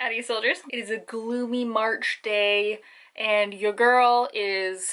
Howdy, soldiers. It is a gloomy March day, and your girl is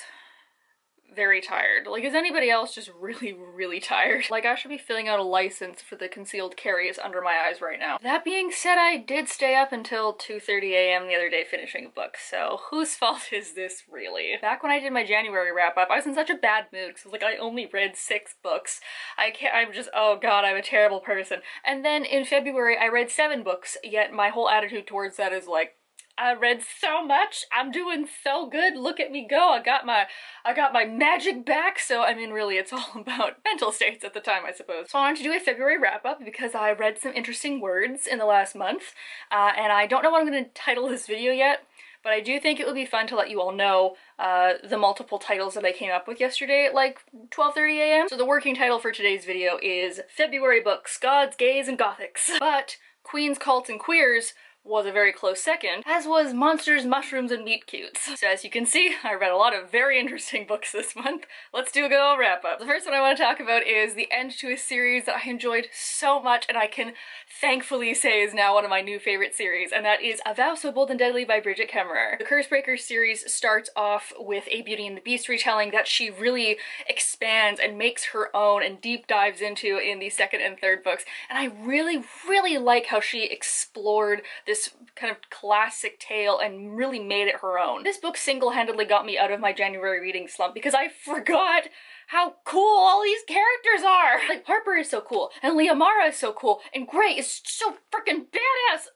very tired. Like, is anybody else just really tired? Like, I should be filling out a license for the concealed carries under my eyes right now. That being said, I did stay up until 2:30 a.m. the other day finishing a book, so whose fault is this really? Back when I did my January wrap-up, I was in such a bad mood because like I only read 6 books. I'm just, oh god, I'm a terrible person. And then in February, I read 7 books, yet my whole attitude towards that is like, I read so much, I'm doing so good, look at me go, I got my magic back. So I mean, really, it's all about mental states at the time, I suppose. So I wanted to do a February wrap-up because I read some interesting words in the last month, and I don't know what I'm going to title this video yet, but I do think it would be fun to let you all know the multiple titles that I came up with yesterday at like 12:30 a.m. So the working title for today's video is February Books, Gods, Gays, and Gothics. But Queens, Cults, and Queers was a very close second, as was Monsters, Mushrooms, and Meet Cutes. So as you can see, I read a lot of very interesting books this month. Let's do a good old wrap up. The first one I want to talk about is the end to a series that I enjoyed so much and I can thankfully say is now one of my new favorite series, and that is A Vow So Bold and Deadly by Bridget Kemmerer. The Cursebreaker series starts off with a Beauty and the Beast retelling that she really expands and makes her own and deep dives into in the second and third books, and I really like how she explored this kind of classic tale and really made it her own. This book single-handedly got me out of my January reading slump because I forgot how cool all these characters are! Like, Harper is so cool, and Liamara is so cool, and Gray is so freaking badass!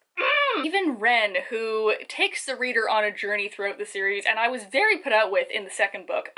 Even Ren, who takes the reader on a journey throughout the series, and I was very put out with in the second book.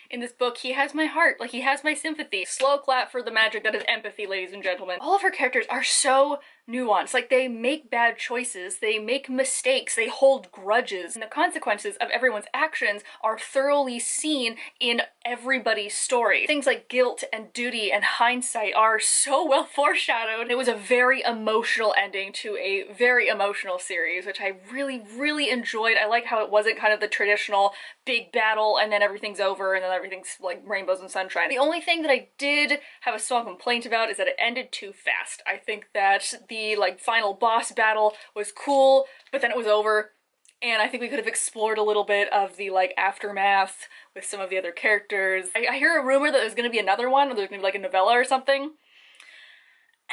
In this book, he has my heart, like he has my sympathy. Slow clap for the magic that is empathy, ladies and gentlemen. All of her characters are so nuanced. Like, they make bad choices, they make mistakes, they hold grudges, and the consequences of everyone's actions are thoroughly seen in everybody's story. Things like guilt and duty and hindsight are so well foreshadowed. It was a very emotional ending to a very emotional series, which I really enjoyed. I like how it wasn't kind of the traditional big battle and then everything's over and then everything's like rainbows and sunshine. The only thing that I did have a small complaint about is that it ended too fast. I think that the like final boss battle was cool, but then it was over, and I think we could have explored a little bit of the like aftermath with some of the other characters. I hear a rumor that there's gonna be another one, or there's gonna be like a novella or something.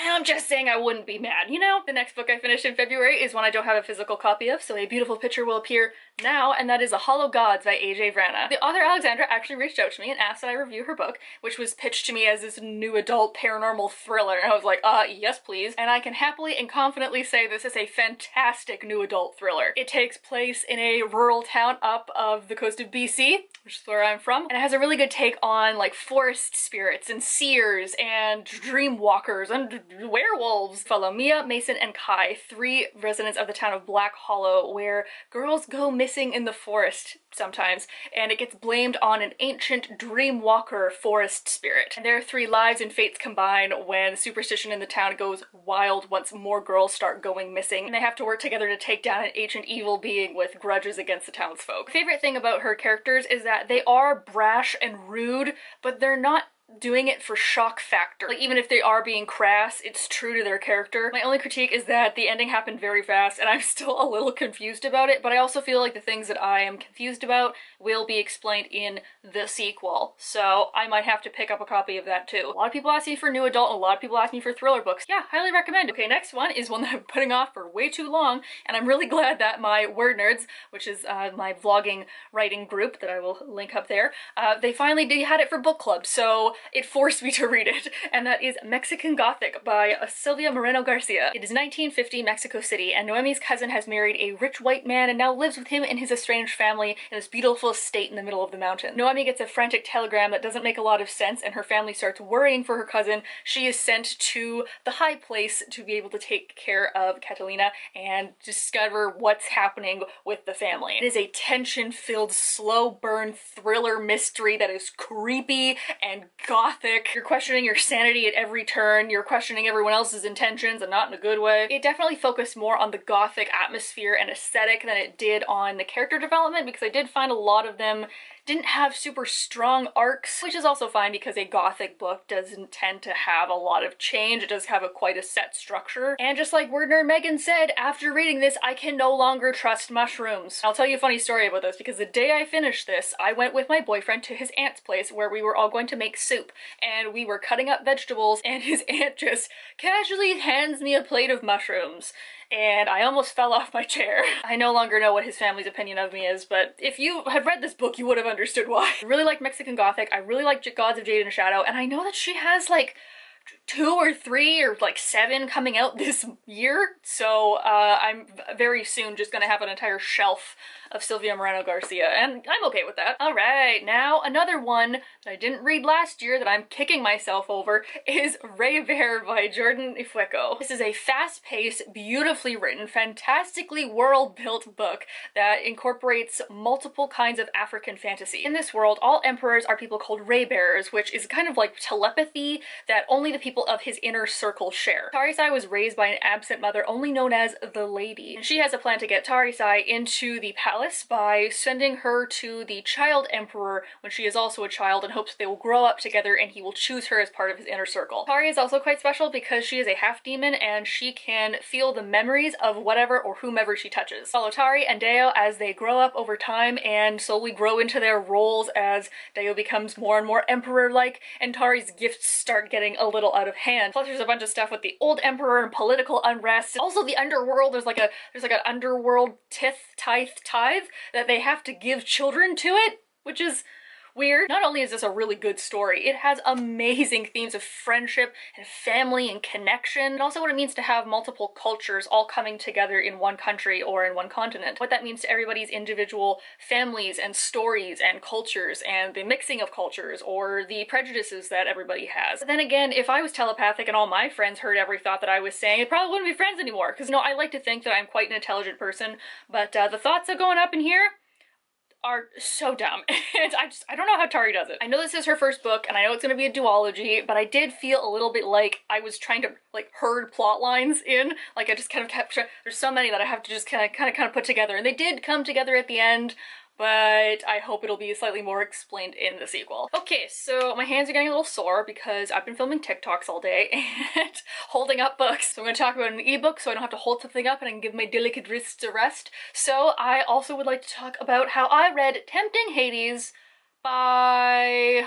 And I'm just saying I wouldn't be mad, you know? The next book I finished in February is one I don't have a physical copy of, so a beautiful picture will appear now, and that is A Hollow Gods by A.J. Vrana. The author Alexandra actually reached out to me and asked that I review her book, which was pitched to me as this new adult paranormal thriller, and I was like, yes please. And I can happily and confidently say this is a fantastic new adult thriller. It takes place in a rural town up of the coast of BC, which is where I'm from, and it has a really good take on like forest spirits and seers and dream walkers and werewolves. Follow Mia, Mason, and Kai, 3 residents of the town of Black Hollow, where girls go missing in the forest sometimes, and it gets blamed on an ancient dream walker forest spirit. And their 3 lives and fates combine when superstition in the town goes wild once more girls start going missing, and they have to work together to take down an ancient evil being with grudges against the townsfolk. My favorite thing about her characters is that they are brash and rude, but they're not doing it for shock factor. Like, even if they are being crass, it's true to their character. My only critique is that the ending happened very fast and I'm still a little confused about it, but I also feel like the things that I am confused about will be explained in the sequel, so I might have to pick up a copy of that too. A lot of people ask me for new adult, and a lot of people ask me for thriller books. Yeah, highly recommend. Okay, next one is one that I'm putting off for way too long, and I'm really glad that my Word Nerds, which is my vlogging writing group that I will link up there, they finally had it for book club, so it forced me to read it, and that is Mexican Gothic by Silvia Moreno Garcia. It is 1950 Mexico City, and Noemi's cousin has married a rich white man and now lives with him and his estranged family in this beautiful estate in the middle of the mountain. Noemi gets a frantic telegram that doesn't make a lot of sense, and her family starts worrying for her cousin. She is sent to the high place to be able to take care of Catalina and discover what's happening with the family. It is a tension-filled, slow burn thriller mystery that is creepy and Gothic. You're questioning your sanity at every turn. You're questioning everyone else's intentions, and not in a good way. It definitely focused more on the Gothic atmosphere and aesthetic than it did on the character development, because I did find a lot of them didn't have super strong arcs, which is also fine because a Gothic book doesn't tend to have a lot of change. It does have quite a set structure. And just like Word Nerd Megan said, after reading this, I can no longer trust mushrooms. I'll tell you a funny story about this, because the day I finished this, I went with my boyfriend to his aunt's place where we were all going to make soup, and we were cutting up vegetables, and his aunt just casually hands me a plate of mushrooms. And I almost fell off my chair. I no longer know what his family's opinion of me is, but if you had read this book, you would have understood why. I really like Mexican Gothic, I really like Gods of Jade and Shadow, and I know that she has like 2 or 3 or like 7 coming out this year, so I'm very soon just gonna have an entire shelf of Silvia Moreno Garcia, and I'm okay with that. Alright, now another one that I didn't read last year that I'm kicking myself over is Reverie by Jordan Ifueko. This is a fast-paced, beautifully written, fantastically world-built book that incorporates multiple kinds of African fantasy. In this world, all emperors are people called ray-bearers, which is kind of like telepathy that only the people of his inner circle share. Tarisai was raised by an absent mother only known as the Lady, and she has a plan to get Tarisai into the palace by sending her to the child emperor when she is also a child, in hopes they will grow up together and he will choose her as part of his inner circle. Tari is also quite special because she is a half-demon and she can feel the memories of whatever or whomever she touches. Follow Tari and Deo as they grow up over time and slowly grow into their roles as Deo becomes more and more emperor-like, and Tari's gifts start getting a little out of hand. Plus there's a bunch of stuff with the old emperor and political unrest. Also the underworld, there's like an underworld tithe that they have to give children to it, which is weird. Not only is this a really good story, it has amazing themes of friendship and family and connection, and also what it means to have multiple cultures all coming together in one country or in one continent. What that means to everybody's individual families and stories and cultures, and the mixing of cultures or the prejudices that everybody has. But then again, if I was telepathic and all my friends heard every thought that I was saying, it probably wouldn't be friends anymore, because, you know, I like to think that I'm quite an intelligent person, but the thoughts that are going up in here are so dumb. And I don't know how Tari does it. I know this is her first book, and I know it's gonna be a duology, but I did feel a little bit like I was trying to like herd plot lines in. Like I just kind of kept, there's so many that I have to just kind of put together, and they did come together at the end, but I hope it'll be slightly more explained in the sequel. Okay, so my hands are getting a little sore because I've been filming TikToks all day and holding up books. So I'm gonna talk about an ebook so I don't have to hold something up and I can give my delicate wrists a rest. So I also would like to talk about how I read Tempting Hades by...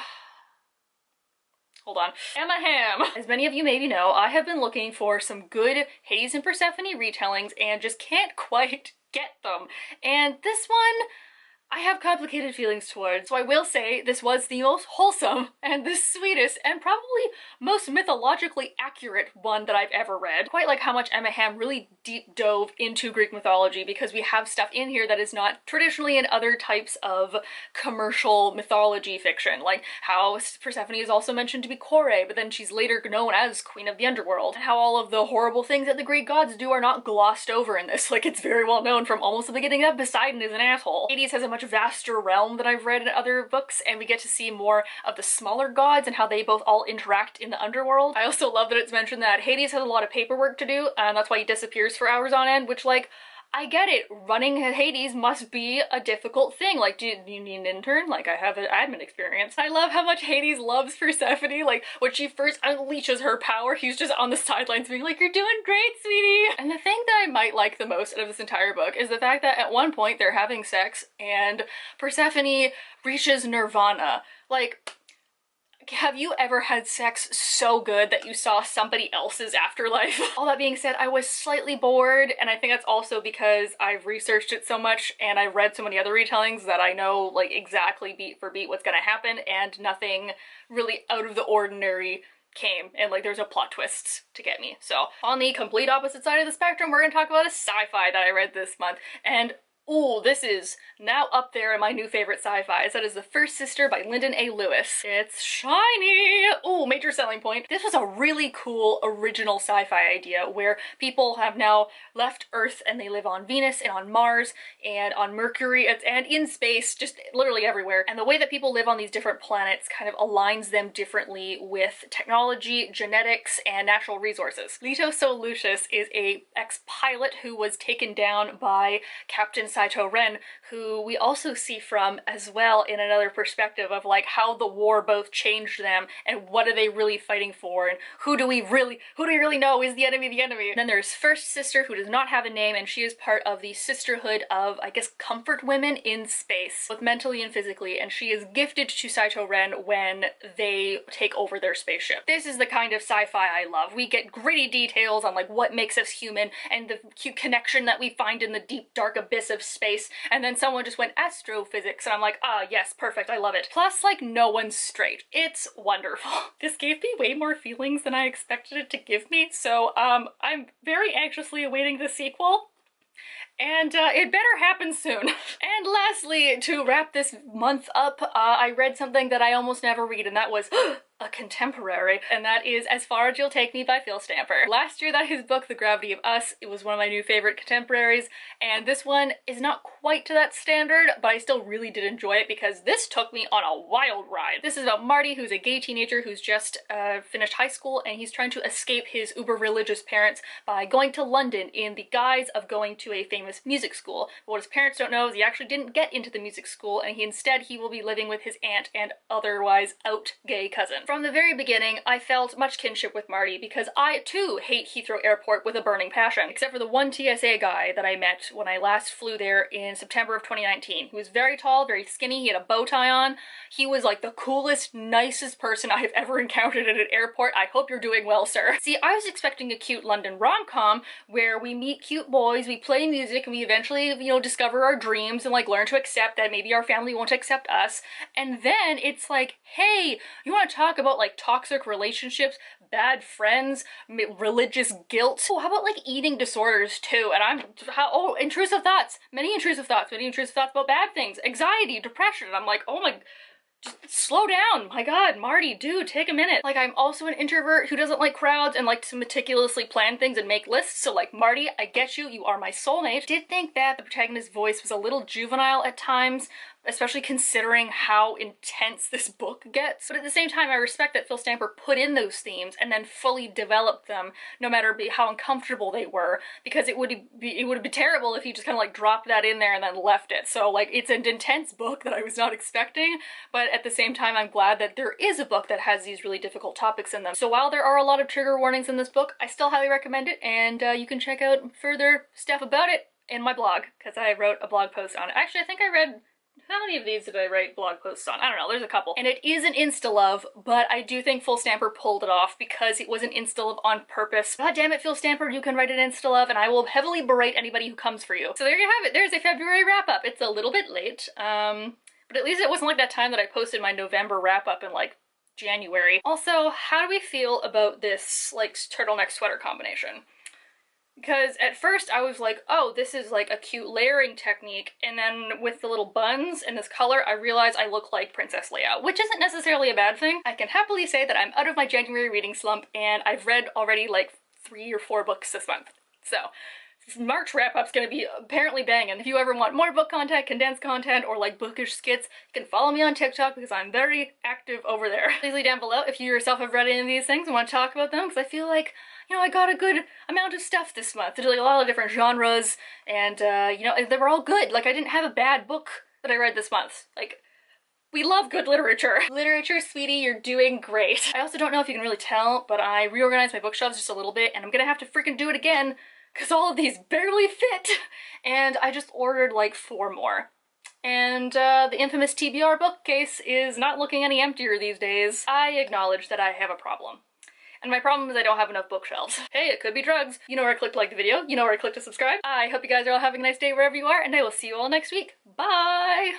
hold on. Emma Ham. As many of you maybe know, I have been looking for some good Hades and Persephone retellings and just can't quite get them. And this one, I have complicated feelings towards, so I will say this was the most wholesome and the sweetest and probably most mythologically accurate one that I've ever read. Quite like how much Emma Ham really deep dove into Greek mythology, because we have stuff in here that is not traditionally in other types of commercial mythology fiction, like how Persephone is also mentioned to be Kore, but then she's later known as Queen of the Underworld, and how all of the horrible things that the Greek gods do are not glossed over in this. Like, it's very well known from almost the beginning that Poseidon is an asshole. Hades has a much vaster realm than I've read in other books, and we get to see more of the smaller gods and how they both all interact in the underworld. I also love that it's mentioned that Hades has a lot of paperwork to do, and that's why he disappears for hours on end, which, like, I get it. Running Hades must be a difficult thing. Like, do you need an intern? Like, I have an admin experience. I love how much Hades loves Persephone. Like, when she first unleashes her power, he's just on the sidelines being like, "You're doing great, sweetie." And the thing that I might like the most out of this entire book is the fact that at one point they're having sex and Persephone reaches nirvana. Like, have you ever had sex so good that you saw somebody else's afterlife? All that being said, I was slightly bored, and I think that's also because I've researched it so much and I've read so many other retellings that I know, like, exactly beat for beat what's gonna happen, and nothing really out of the ordinary came, and like there's no plot twists to get me. So on the complete opposite side of the spectrum, we're gonna talk about a sci-fi that I read this month, and Ooh, this is now up there in my new favorite sci-fis. That is The First Sister by Lyndon A. Lewis. It's shiny! Ooh, major selling point. This was a really cool original sci-fi idea where people have now left Earth and they live on Venus and on Mars and on Mercury and in space, just literally everywhere. And the way that people live on these different planets kind of aligns them differently with technology, genetics, and natural resources. Leto Lucius is a ex-pilot who was taken down by Captain Saito Ren, who we also see from as well in another perspective of like how the war both changed them and what are they really fighting for and who do we really know is the enemy of the enemy. And then there's First Sister, who does not have a name, and she is part of the sisterhood of, I guess, comfort women in space, both mentally and physically, and she is gifted to Saito Ren when they take over their spaceship. This is the kind of sci-fi I love. We get gritty details on like what makes us human and the cute connection that we find in the deep dark abyss of space, and then someone just went astrophysics and I'm like, ah yes, perfect, I love it. Plus like no one's straight. It's wonderful. This gave me way more feelings than I expected it to give me, so I'm very anxiously awaiting the sequel. And it better happen soon. And lastly, to wrap this month up, I read something that I almost never read, and that was a contemporary, and that is As Far As You'll Take Me by Phil Stamper. Last year, that his book, The Gravity of Us, it was one of my new favorite contemporaries, and this one is not quite to that standard, but I still really did enjoy it because this took me on a wild ride. This is about Marty, who's a gay teenager who's just finished high school, and he's trying to escape his uber-religious parents by going to London in the guise of going to a famous music school. But what his parents don't know is he actually didn't get into the music school, and instead he will be living with his aunt and otherwise out gay cousin. From the very beginning, I felt much kinship with Marty because I too hate Heathrow Airport with a burning passion, except for the one TSA guy that I met when I last flew there in September of 2019. He was very tall, very skinny, he had a bow tie on. He was like the coolest, nicest person I have ever encountered at an airport. I hope you're doing well, sir. See, I was expecting a cute London rom-com where we meet cute boys, we play music, and we eventually, you know, discover our dreams and like learn to accept that maybe our family won't accept us. And then it's like, hey, you want to talk about like toxic relationships, bad friends, religious guilt? Oh, how about like eating disorders too? And intrusive thoughts, many intrusive thoughts about bad things, anxiety, depression. And I'm like, oh my, just slow down. My God, Marty, dude, take a minute. Like, I'm also an introvert who doesn't like crowds and like to meticulously plan things and make lists. So like, Marty, I get you. You are my soulmate. Did think that the protagonist's voice was a little juvenile at times, especially considering how intense this book gets. But at the same time, I respect that Phil Stamper put in those themes and then fully developed them, no matter how uncomfortable they were, because it would be terrible if he just kind of like dropped that in there and then left it. So like, it's an intense book that I was not expecting, but at the same time, I'm glad that there is a book that has these really difficult topics in them. So while there are a lot of trigger warnings in this book, I still highly recommend it, and you can check out further stuff about it in my blog, because I wrote a blog post on it. Actually, I think I read, how many of these did I write blog posts on? I don't know, there's a couple. And it is an insta-love, but I do think Phil Stamper pulled it off because it was an insta-love on purpose. God damn it, Phil Stamper, you can write an insta-love and I will heavily berate anybody who comes for you. So there you have it, there's a February wrap-up. It's a little bit late, but at least it wasn't like that time that I posted my November wrap-up in like January. Also, how do we feel about this like turtleneck sweater combination? Because at first I was like, oh, this is like a cute layering technique, and then with the little buns and this color, I realized I look like Princess Leia, which isn't necessarily a bad thing. I can happily say that I'm out of my January reading slump, and I've read already like 3 or 4 books this month. So March wrap-up's gonna be apparently banging. If you ever want more book content, condensed content, or like bookish skits, you can follow me on TikTok because I'm very active over there. Please leave down below if you yourself have read any of these things and want to talk about them, because I feel like, you know, I got a good amount of stuff this month. There's like a lot of different genres, and you know, they were all good. Like, I didn't have a bad book that I read this month. Like, we love good literature. Literature, sweetie, you're doing great. I also don't know if you can really tell, but I reorganized my bookshelves just a little bit, and I'm gonna have to freaking do it again because all of these barely fit. And I just ordered like 4 more. And the infamous TBR bookcase is not looking any emptier these days. I acknowledge that I have a problem. And my problem is I don't have enough bookshelves. Hey, it could be drugs. You know where to click to like the video. You know where to click to subscribe. I hope you guys are all having a nice day wherever you are, and I will see you all next week. Bye!